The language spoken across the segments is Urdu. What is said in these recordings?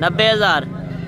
90,000।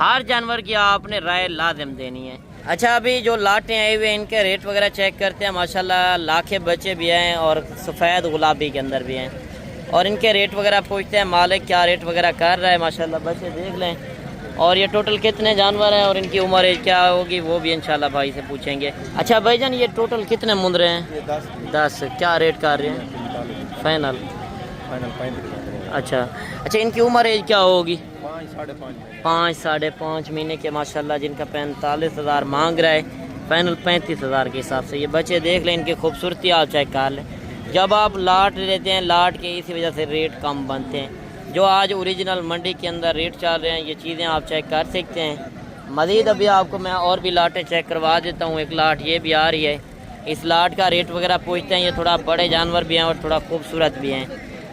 ہر جانور کی آپ نے رائے لازم دینی ہے۔ اچھا ابھی جو لاٹیں آئے ہوئے ہیں ان کے ریٹ وغیرہ چیک کرتے ہیں۔ ماشاءاللہ لاکھے بچے بھی ہیں اور سفید گلابی کے اندر بھی ہیں، اور ان کے ریٹ وغیرہ پوچھتے ہیں مالک کیا ریٹ وغیرہ کر رہا ہے۔ ماشاءاللہ بچے دیکھ لیں، اور یہ ٹوٹل کتنے جانور ہیں اور ان کی عمر کیا ہوگی وہ بھی انشاءاللہ بھائی سے پوچھیں گے۔ اچھا بھائی جان یہ ٹوٹل کتنے مند رہے ہیں؟ 10۔ کیا ریٹ کر رہے ہیں فائنل؟ اچھا ان کی عمر ایج کیا ہوگی؟ 5 ساڑھے 5 مہینے کے ماشاءاللہ، جن کا 45,000 مانگ رہا ہے، فائنل 35,000 کے حساب سے۔ یہ بچے دیکھ لیں، ان کی خوبصورتی آپ چیک کر لیں۔ جب آپ لاٹ لیتے ہیں لاٹ کے اسی وجہ سے ریٹ کم بنتے ہیں۔ جو آج اوریجنل منڈی کے اندر ریٹ چل رہے ہیں یہ چیزیں آپ چیک کر سکتے ہیں۔ مزید ابھی آپ کو میں اور بھی لاٹیں چیک کروا دیتا ہوں۔ ایک لاٹ یہ بھی آ رہی ہے، اس لاٹ کا ریٹ وغیرہ پوچھتے ہیں۔ یہ تھوڑا بڑے جانور بھی ہیں اور تھوڑا خوبصورت بھی ہیں،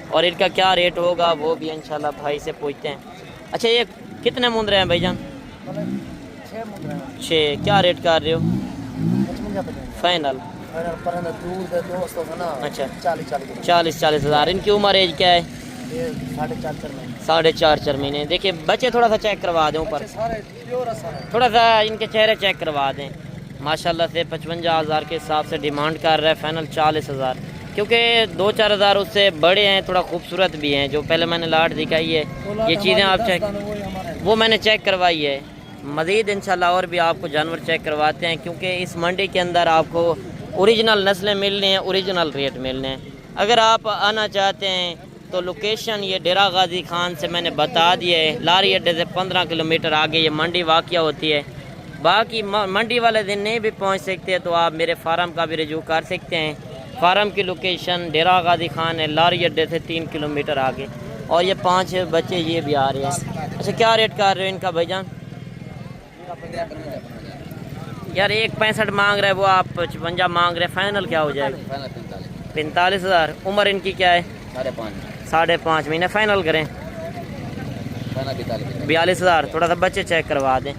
اور ان کا کیا ریٹ ہوگا وہ بھی انشاءاللہ بھائی سے پوچھتے ہیں۔ اچھا یہ کتنے مند رہے ہیں بھائی جان؟ 6۔ کیا ریٹ کر رہے ہو فائنل؟ اچھا 40,000۔ ان کی عمر ایج کیا ہے؟ 4.5 مہینے۔ دیکھیں بچے تھوڑا سا چیک کروا دیں، اوپر تھوڑا سا ان کے چہرے چیک کروا دیں۔ ماشاءاللہ سے 55,000 کے حساب سے ڈیمانڈ کر رہا ہے، فائنل 40,000، کیونکہ 2-4 اس سے بڑے ہیں، تھوڑا خوبصورت بھی ہیں۔ جو پہلے میں نے لاٹ دکھائی ہے یہ چیزیں آپ چیک، وہ میں نے چیک کروائی ہے۔ مزید انشاءاللہ اور بھی آپ کو جانور چیک کرواتے ہیں، کیونکہ اس منڈی کے اندر آپ کو اوریجنل نسلیں ملنے ہیں، اوریجنل ریٹ ملنے ہیں۔ اگر آپ آنا چاہتے ہیں تو لوکیشن یہ ڈیرہ غازی خان سے میں نے بتا دی ہے، لاری اڈے سے 15 کلومیٹر آگے یہ منڈی واقع ہوتی ہے۔ باقی منڈی والے دن نہیں بھی پہنچ سکتے تو آپ میرے فارم کا بھی رجوع کر سکتے ہیں۔ فارم کی لوکیشن ڈیرہ غازی خان ہے، لاری اڈے سے 3 کلومیٹر آگے، اور یہ 5 بچے یہ بھی آ رہے ہیں۔ اچھا کیا ریٹ کر رہے ہو ان کا بھائی جان؟ یار 1.65 مانگ رہے، وہ آپ 55 مانگ رہے، فائنل کیا ہو جائے گا؟ 45,000۔ عمر ان کی کیا ہے؟ 5.5 مہینے۔ فائنل کریں 42,000۔ تھوڑا سا بچے چیک کروا دیں،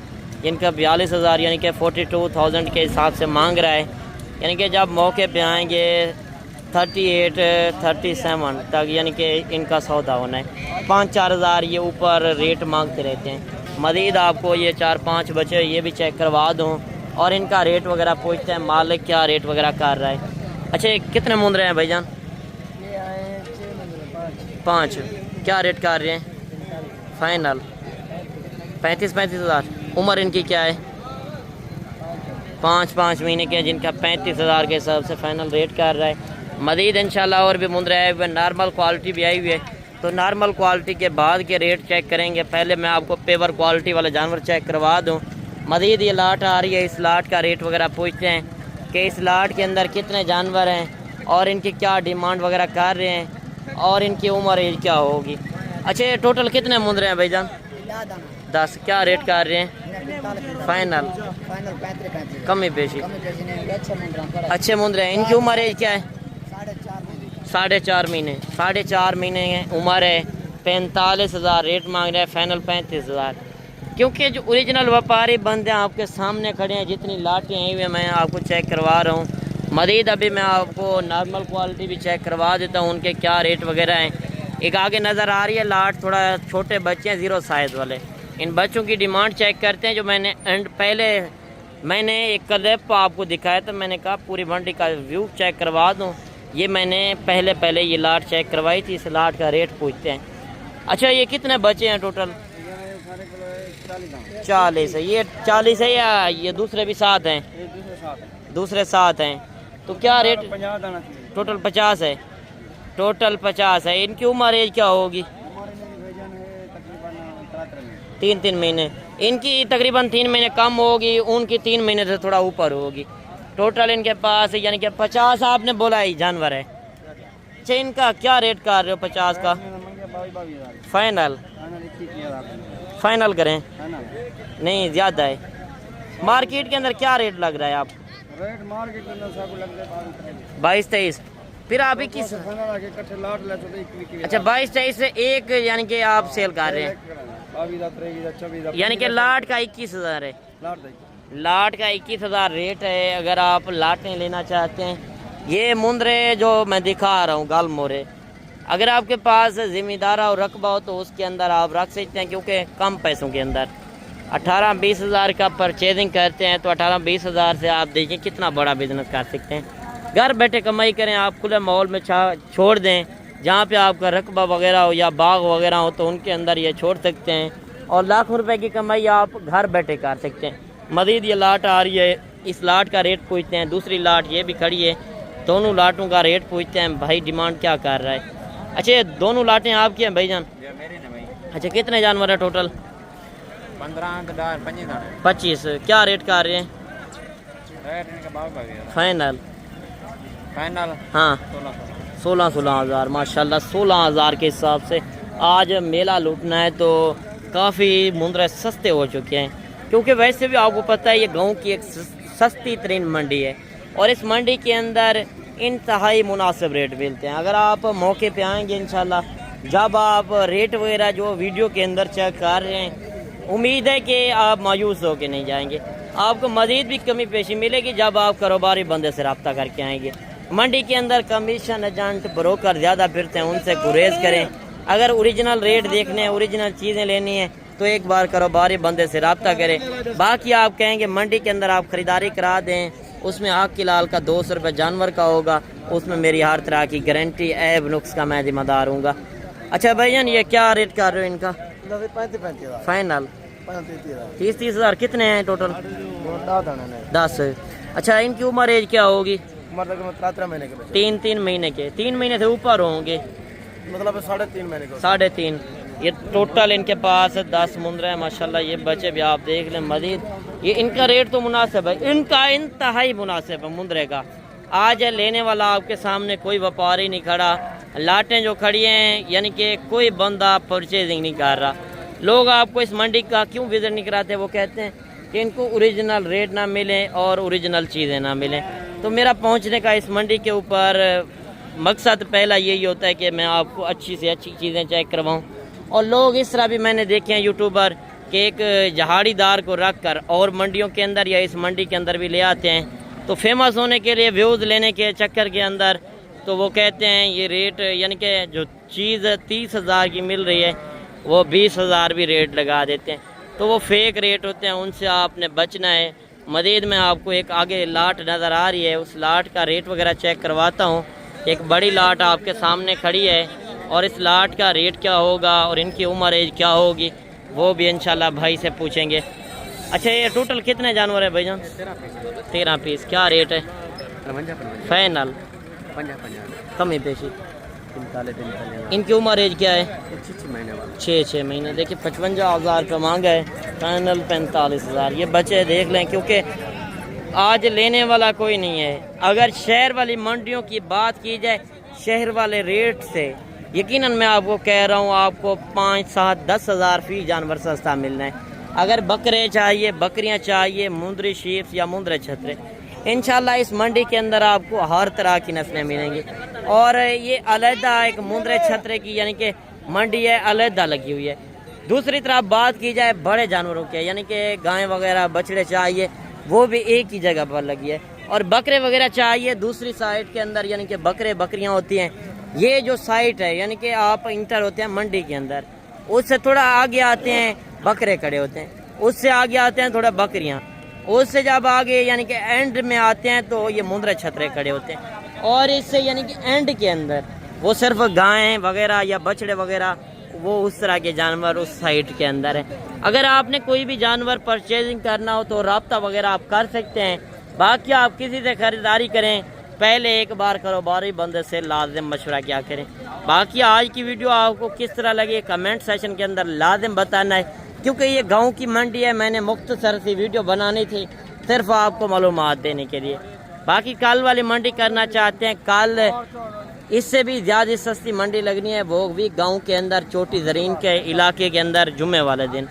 ان کا 42,000 یعنی کہ 42,000 کے حساب سے مانگ رہا ہے، یعنی کہ جب موقع پہ آئیں گے 38-37 تک یعنی کہ ان کا سودا ہونا ہے۔ 5-4 یہ اوپر ریٹ مانگتے رہتے ہیں۔ مزید آپ کو یہ 4-5 بچے یہ بھی چیک کروا دوں، اور ان کا ریٹ وغیرہ پوچھتے ہیں مالک کیا ریٹ وغیرہ کر رہا ہے۔ اچھا یہ کتنے مند رہے ہیں بھائی جان؟ 5۔ کیا ریٹ کر رہے ہیں فائنل؟ 35,000۔ عمر ان کی کیا ہے؟ 5 مہینے کے، جن کا 35,000 کے حساب سے فائنل ریٹ کر رہا ہے۔ مزید انشاءاللہ اور بھی مند رہے ہوئے، نارمل کوالٹی بھی آئی ہوئی ہے، تو نارمل کوالٹی کے بعد کے ریٹ چیک کریں گے۔ پہلے میں آپ کو پیور کوالٹی والا جانور چیک کروا دوں۔ مزید یہ لاٹ آ رہی ہے، اس لاٹ کا ریٹ وغیرہ پوچھتے ہیں کہ اس لاٹ کے اندر کتنے جانور ہیں اور ان کی کیا ڈیمانڈ وغیرہ کر رہے ہیں، اور ان کی عمر ایج کیا ہوگی۔ اچھا یہ ٹوٹل کتنے مند رہے ہیں بھائی جان؟ 10۔ کیا ریٹ کر رہے ہیں فائنل؟ کمی بیشی اچھے مند رہے ہیں۔ ان کی عمر ایج کیا ہے؟ 4.5 مہینے۔ 4.5 مہینے عمر ہے، 45,000 ریٹ مانگ رہے ہیں، فائنل 35,000۔ کیونکہ جو اوریجنل وپاری بندے آپ کے سامنے کھڑے ہیں، جتنی لاٹیں آئی ہوئی ہیں میں آپ کو چیک کروا رہا ہوں۔ مزید ابھی میں آپ کو نارمل کوالٹی بھی چیک کروا دیتا ہوں، ان کے کیا ریٹ وغیرہ ہیں۔ ایک آگے نظر آ رہی ہے لاٹ، تھوڑا چھوٹے بچے ہیں 0 سائز والے، ان بچوں کی ڈیمانڈ چیک کرتے ہیں۔ جو میں نے پہلے میں نے ایک کلپ آپ کو دکھایا تھا، میں نے کہا پوری منڈی کا ویو چیک کروا دوں، یہ میں نے پہلے یہ لاٹ چیک کروائی تھی، اس لاٹ کا ریٹ پوچھتے ہیں۔ اچھا یہ کتنے بچے ہیں ٹوٹل؟ 40 ہے۔ یہ 40 ہے یا یہ دوسرے بھی ساتھ ہیں؟ دوسرے ساتھ ہیں، تو کیا ریٹ؟ ٹوٹل 50 ہے۔ ٹوٹل 50 ہے۔ ان کی عمر ایج کیا ہوگی؟ 3 مہینے۔ ان کی تقریباً 3 مہینے کم ہوگی، ان کی 3 مہینے سے تھوڑا اوپر ہوگی۔ ٹوٹل ان کے پاس یعنی کہ 50 آپ نے بولا ہی جانور ہے۔ اچھا ان کا کیا ریٹ کر رہے ہو 50 کا؟ فائنل کریں؟ نہیں زیادہ ہے۔ مارکیٹ کے اندر کیا ریٹ لگ رہا ہے آپ؟ 22-23۔ پھر آپ 21؟ اچھا 22-23 سے ایک یعنی کہ آپ سیل کر رہے ہیں، یعنی کہ لاٹ کا 21,000 ہے۔ لاٹ کا 21,000 ریٹ ہے۔ اگر آپ لاٹیں لینا چاہتے ہیں، یہ مندرے جو میں دکھا رہا ہوں گال مورے، اگر آپ کے پاس ذمہ دارہ اور رقبہ ہو تو اس کے اندر آپ رکھ سکتے ہیں، کیونکہ کم پیسوں کے اندر 18-20 ہزار کا پرچیزنگ کرتے ہیں تو 18-20 ہزار سے آپ دیکھیں کتنا بڑا بزنس کر سکتے ہیں۔ گھر بیٹھے کمائی کریں، آپ کھلے ماحول میں چھوڑ دیں، جہاں پہ آپ کا رقبہ وغیرہ ہو یا باغ وغیرہ ہو تو ان کے اندر یہ چھوڑ سکتے ہیں، اور لاکھوں روپے کی کمائی آپ گھر بیٹھے کر سکتے ہیں۔ مزید یہ لاٹ آ رہی ہے، اس لاٹ کا ریٹ پوچھتے ہیں، دوسری لاٹ یہ بھی کھڑی ہے، دونوں لاٹوں کا ریٹ پوچھتے ہیں بھائی ڈیمانڈ کیا کر رہا ہے۔ اچھا یہ دونوں لاٹیں آپ کی ہیں بھائی جان؟ اچھا کتنے جانور ہیں ٹوٹل؟ 25۔ کیا ریٹ کر رہے ہیں فائنل؟ ہاں 16 ہزار، ماشاءاللہ 16 ہزار کے حساب سے آج میلہ لوٹنا ہے تو کافی مندرے سستے ہو چکے ہیں، کیونکہ ویسے بھی آپ کو پتہ ہے یہ گاؤں کی ایک سستی ترین منڈی ہے، اور اس منڈی کے اندر انتہائی مناسب ریٹ ملتے ہیں۔ اگر آپ موقع پہ آئیں گے انشاءاللہ، جب آپ ریٹ وغیرہ جو ویڈیو کے اندر چیک کر رہے ہیں، امید ہے کہ آپ مایوس ہو کے نہیں جائیں گے۔ آپ کو مزید بھی کمی پیشی ملے گی جب آپ کاروباری بندے سے رابطہ کر کے آئیں گے۔ منڈی کے اندر کمیشن ایجنٹ بروکر زیادہ پھرتے ہیں، ان سے گریز کریں۔ اگر اوریجنل ریٹ دیکھنے ہیں، اوریجنل چیزیں لینی ہیں تو ایک بار کاروباری بندے سے رابطہ کریں۔ باقی آپ کہیں گے منڈی کے اندر آپ خریداری کرا دیں، اس میں آگ کی لال کا 200 روپے جانور کا ہوگا، اس میں میری ہر طرح کی گارنٹی، عیب نقص کا میں ذمہ دار ہوں گا۔ اچھا بھائی جان یہ کیا ریٹ کر رہے ہو ان کا فائنل؟ 30 ہزار۔ کتنے ہیں ٹوٹل؟ 10۔ اچھا ان کی عمر ایج کیا ہوگی؟ 3 مہینے کے، 3 مہینے سے اوپر ہوں گے، مطلب 3.5 مہینے کا۔ 3.5۔ یہ ٹوٹل ان کے پاس 10 مندرے ہیں ماشاءاللہ، یہ بچے بھی آپ دیکھ لیں۔ مزید یہ ان کا ریٹ تو مناسب ہے، ان کا انتہائی مناسب ہے مندرے کا۔ آج لینے والا آپ کے سامنے کوئی وپاری نہیں کھڑا، لاٹیں جو کھڑی ہیں یعنی کہ کوئی بندہ پرچیزنگ نہیں کر رہا۔ لوگ آپ کو اس منڈی کا کیوں وزٹ نہیں کراتے؟ وہ کہتے ہیں کہ ان کو اوریجنل ریٹ نہ ملیں اور اوریجنل چیزیں نہ ملیں۔ تو میرا پہنچنے کا اس منڈی کے اوپر مقصد پہلا یہی ہوتا ہے کہ میں آپ کو اچھی سے اچھی چیزیں چیک کرواؤں، اور لوگ اس طرح بھی میں نے دیکھے ہیں یوٹیوبر کہ ایک جہاڑی دار کو رکھ کر اور منڈیوں کے اندر یا اس منڈی کے اندر بھی لے آتے ہیں، تو فیمس ہونے کے لیے، ویوز لینے کے چکر کے اندر، تو وہ کہتے ہیں یہ ریٹ یعنی کہ جو چیز 30 ہزار کی مل رہی ہے وہ 20 ہزار بھی ریٹ لگا دیتے ہیں، تو وہ فیک ریٹ ہوتے ہیں، ان سے آپ نے بچنا ہے۔ مزید میں آپ کو ایک آگے لاٹ نظر آ رہی ہے، اس لاٹ کا ریٹ وغیرہ چیک کرواتا ہوں۔ ایک بڑی لاٹ آپ کے سامنے کھڑی ہے، اور اس لاٹ کا ریٹ کیا ہوگا اور ان کی عمر ایج کیا ہوگی وہ بھی انشاءاللہ بھائی سے پوچھیں گے۔ اچھا یہ ٹوٹل کتنے جانور ہیں بھائی جان؟ 13 پیس۔ کیا ریٹ ہے فائنل؟ کمی پیشی؟ ان کی عمر ایج کیا ہے؟ 6 مہینے۔ دیکھیں 55 ہزار روپے مانگا ہے، فائنل 45 ہزار۔ یہ بچے دیکھ لیں، کیونکہ آج لینے والا کوئی نہیں ہے۔ اگر شہر والی منڈیوں کی بات کی جائے، شہر والے ریٹ سے یقیناً میں آپ کو کہہ رہا ہوں آپ کو 5، 7، 10 ہزار فی جانور سستا ملنا ہے۔ اگر بکرے چاہیے، بکریاں چاہیے، مندری شیپ یا مندرے چھترے، انشاءاللہ اس منڈی کے اندر آپ کو ہر طرح کی نسلیں ملیں گی۔ اور یہ علیحدہ ایک مندرے چھترے کی یعنی کہ منڈی ہے، علیحدہ لگی ہوئی ہے۔ دوسری طرف بات کی جائے بڑے جانوروں کے یعنی کہ گائیں وغیرہ، بچڑے چاہیے، وہ بھی ایک ہی جگہ پر لگی ہے، اور بکرے وغیرہ چاہیے دوسری سائٹ کے اندر یعنی کہ بکریاں ہوتی ہیں۔ یہ جو سائٹ ہے یعنی کہ آپ انٹر ہوتے ہیں منڈی کے اندر، اس سے تھوڑا آگے آتے ہیں بکرے کھڑے ہوتے ہیں، اس سے آگے آتے ہیں تھوڑا بکریاں، اس سے جب آگے یعنی کہ اینڈ میں آتے ہیں تو یہ مندرے چھترے کھڑے ہوتے ہیں، اور اس سے یعنی کہ اینڈ کے اندر وہ صرف گائیں وغیرہ یا بچڑے وغیرہ، وہ اس طرح کے جانور اس سائٹ کے اندر ہیں۔ اگر آپ نے کوئی بھی جانور پرچیزنگ کرنا ہو تو رابطہ وغیرہ آپ کر سکتے ہیں۔ باقی آپ کسی سے خریداری کریں، پہلے ایک بار کاروباری بندے سے لازم مشورہ کیا کریں۔ باقی آج کی ویڈیو آپ کو کس طرح لگی کمنٹ سیشن کے اندر لازم بتانا ہے، کیونکہ یہ گاؤں کی منڈی ہے، میں نے مختصر سی ویڈیو بنانی تھی صرف آپ کو معلومات دینے کے لیے۔ باقی کل والی منڈی کرنا چاہتے ہیں، کل اس سے بھی زیادہ سستی منڈی لگنی ہے، وہ بھی گاؤں کے اندر چوٹی زرین کے علاقے کے اندر جمعے والے دن۔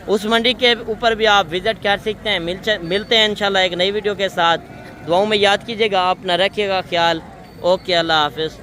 اس منڈی کے اوپر بھی آپ وزٹ کر سکتے ہیں۔ ملتے ہیں انشاءاللہ ایک نئی ویڈیو کے ساتھ۔ دعاؤں میں یاد کیجیے گا، اپنا رکھیے گا خیال۔ اوکے، اللہ حافظ۔